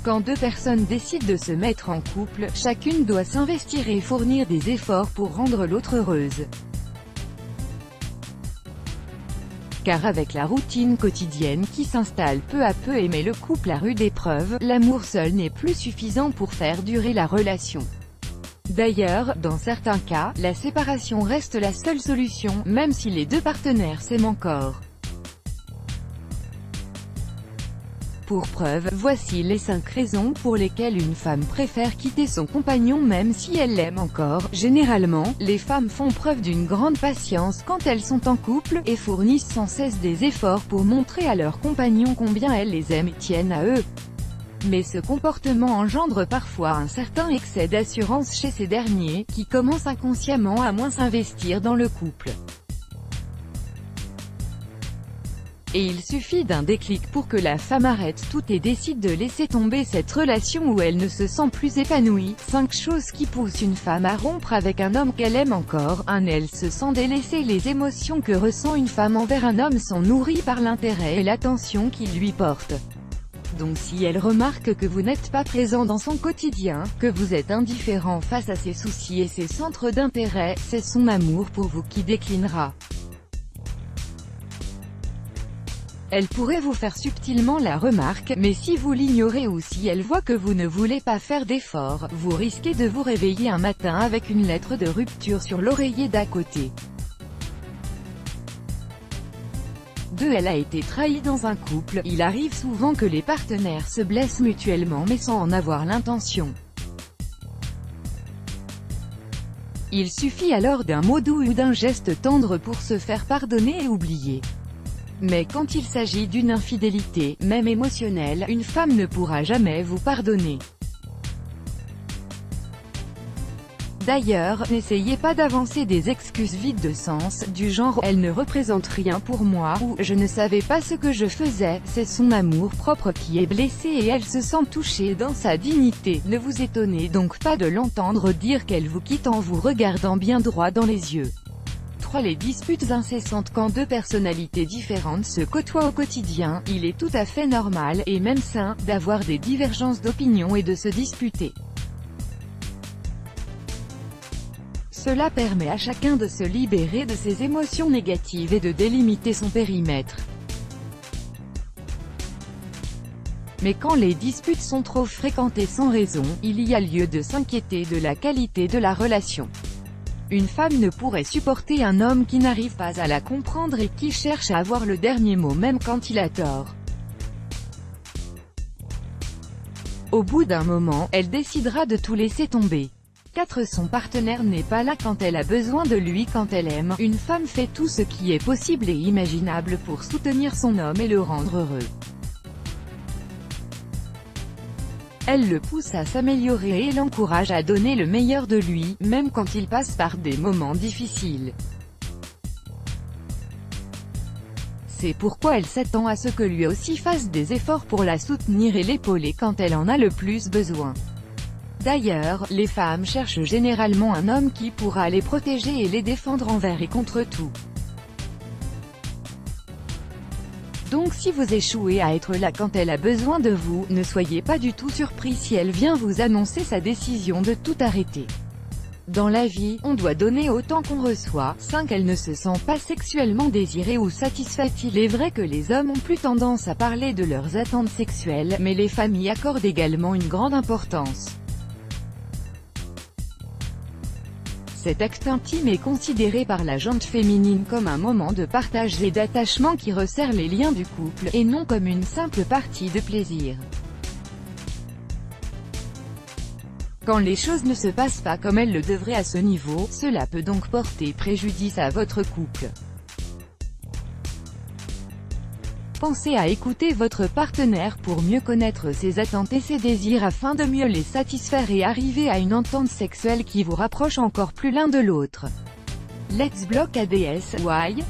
Quand deux personnes décident de se mettre en couple, chacune doit s'investir et fournir des efforts pour rendre l'autre heureuse. Car avec la routine quotidienne qui s'installe peu à peu et met le couple à rude épreuve, l'amour seul n'est plus suffisant pour faire durer la relation. D'ailleurs, dans certains cas, la séparation reste la seule solution, même si les deux partenaires s'aiment encore. Pour preuve, voici les 5 raisons pour lesquelles une femme préfère quitter son compagnon même si elle l'aime encore. Généralement, les femmes font preuve d'une grande patience quand elles sont en couple, et fournissent sans cesse des efforts pour montrer à leur compagnon combien elles les aiment et tiennent à eux. Mais ce comportement engendre parfois un certain excès d'assurance chez ces derniers, qui commencent inconsciemment à moins s'investir dans le couple. Et il suffit d'un déclic pour que la femme arrête tout et décide de laisser tomber cette relation où elle ne se sent plus épanouie. 5 choses qui poussent une femme à rompre avec un homme qu'elle aime encore. 1. Elle se sent délaissée. Les émotions que ressent une femme envers un homme sont nourries par l'intérêt et l'attention qu'il lui porte. Donc si elle remarque que vous n'êtes pas présent dans son quotidien, que vous êtes indifférent face à ses soucis et ses centres d'intérêt, c'est son amour pour vous qui déclinera. Elle pourrait vous faire subtilement la remarque, mais si vous l'ignorez ou si elle voit que vous ne voulez pas faire d'efforts, vous risquez de vous réveiller un matin avec une lettre de rupture sur l'oreiller d'à côté. 2. Elle a été trahie dans un couple. Il arrive souvent que les partenaires se blessent mutuellement mais sans en avoir l'intention. Il suffit alors d'un mot doux ou d'un geste tendre pour se faire pardonner et oublier. Mais quand il s'agit d'une infidélité, même émotionnelle, une femme ne pourra jamais vous pardonner. D'ailleurs, n'essayez pas d'avancer des excuses vides de sens, du genre « elle ne représente rien pour moi » ou « je ne savais pas ce que je faisais ». C'est son amour-propre qui est blessé et elle se sent touchée dans sa dignité. Ne vous étonnez donc pas de l'entendre dire qu'elle vous quitte en vous regardant bien droit dans les yeux. 3. Les disputes incessantes. Quand deux personnalités différentes se côtoient au quotidien, il est tout à fait normal, et même sain, d'avoir des divergences d'opinion et de se disputer. Cela permet à chacun de se libérer de ses émotions négatives et de délimiter son périmètre. Mais quand les disputes sont trop fréquentes et sans raison, il y a lieu de s'inquiéter de la qualité de la relation. Une femme ne pourrait supporter un homme qui n'arrive pas à la comprendre et qui cherche à avoir le dernier mot même quand il a tort. Au bout d'un moment, elle décidera de tout laisser tomber. 4. Son partenaire n'est pas là quand elle a besoin de lui. Quand elle aime, une femme fait tout ce qui est possible et imaginable pour soutenir son homme et le rendre heureux. Elle le pousse à s'améliorer et l'encourage à donner le meilleur de lui, même quand il passe par des moments difficiles. C'est pourquoi elle s'attend à ce que lui aussi fasse des efforts pour la soutenir et l'épauler quand elle en a le plus besoin. D'ailleurs, les femmes cherchent généralement un homme qui pourra les protéger et les défendre envers et contre tout. Donc si vous échouez à être là quand elle a besoin de vous, ne soyez pas du tout surpris si elle vient vous annoncer sa décision de tout arrêter. Dans la vie, on doit donner autant qu'on reçoit. 5. Elle ne se sent pas sexuellement désirée ou satisfaite. Il est vrai que les hommes ont plus tendance à parler de leurs attentes sexuelles, mais les femmes y accordent également une grande importance. Cet acte intime est considéré par la gente féminine comme un moment de partage et d'attachement qui resserre les liens du couple, et non comme une simple partie de plaisir. Quand les choses ne se passent pas comme elles le devraient à ce niveau, cela peut donc porter préjudice à votre couple. Pensez à écouter votre partenaire pour mieux connaître ses attentes et ses désirs afin de mieux les satisfaire et arriver à une entente sexuelle qui vous rapproche encore plus l'un de l'autre. Let's block ADS, why?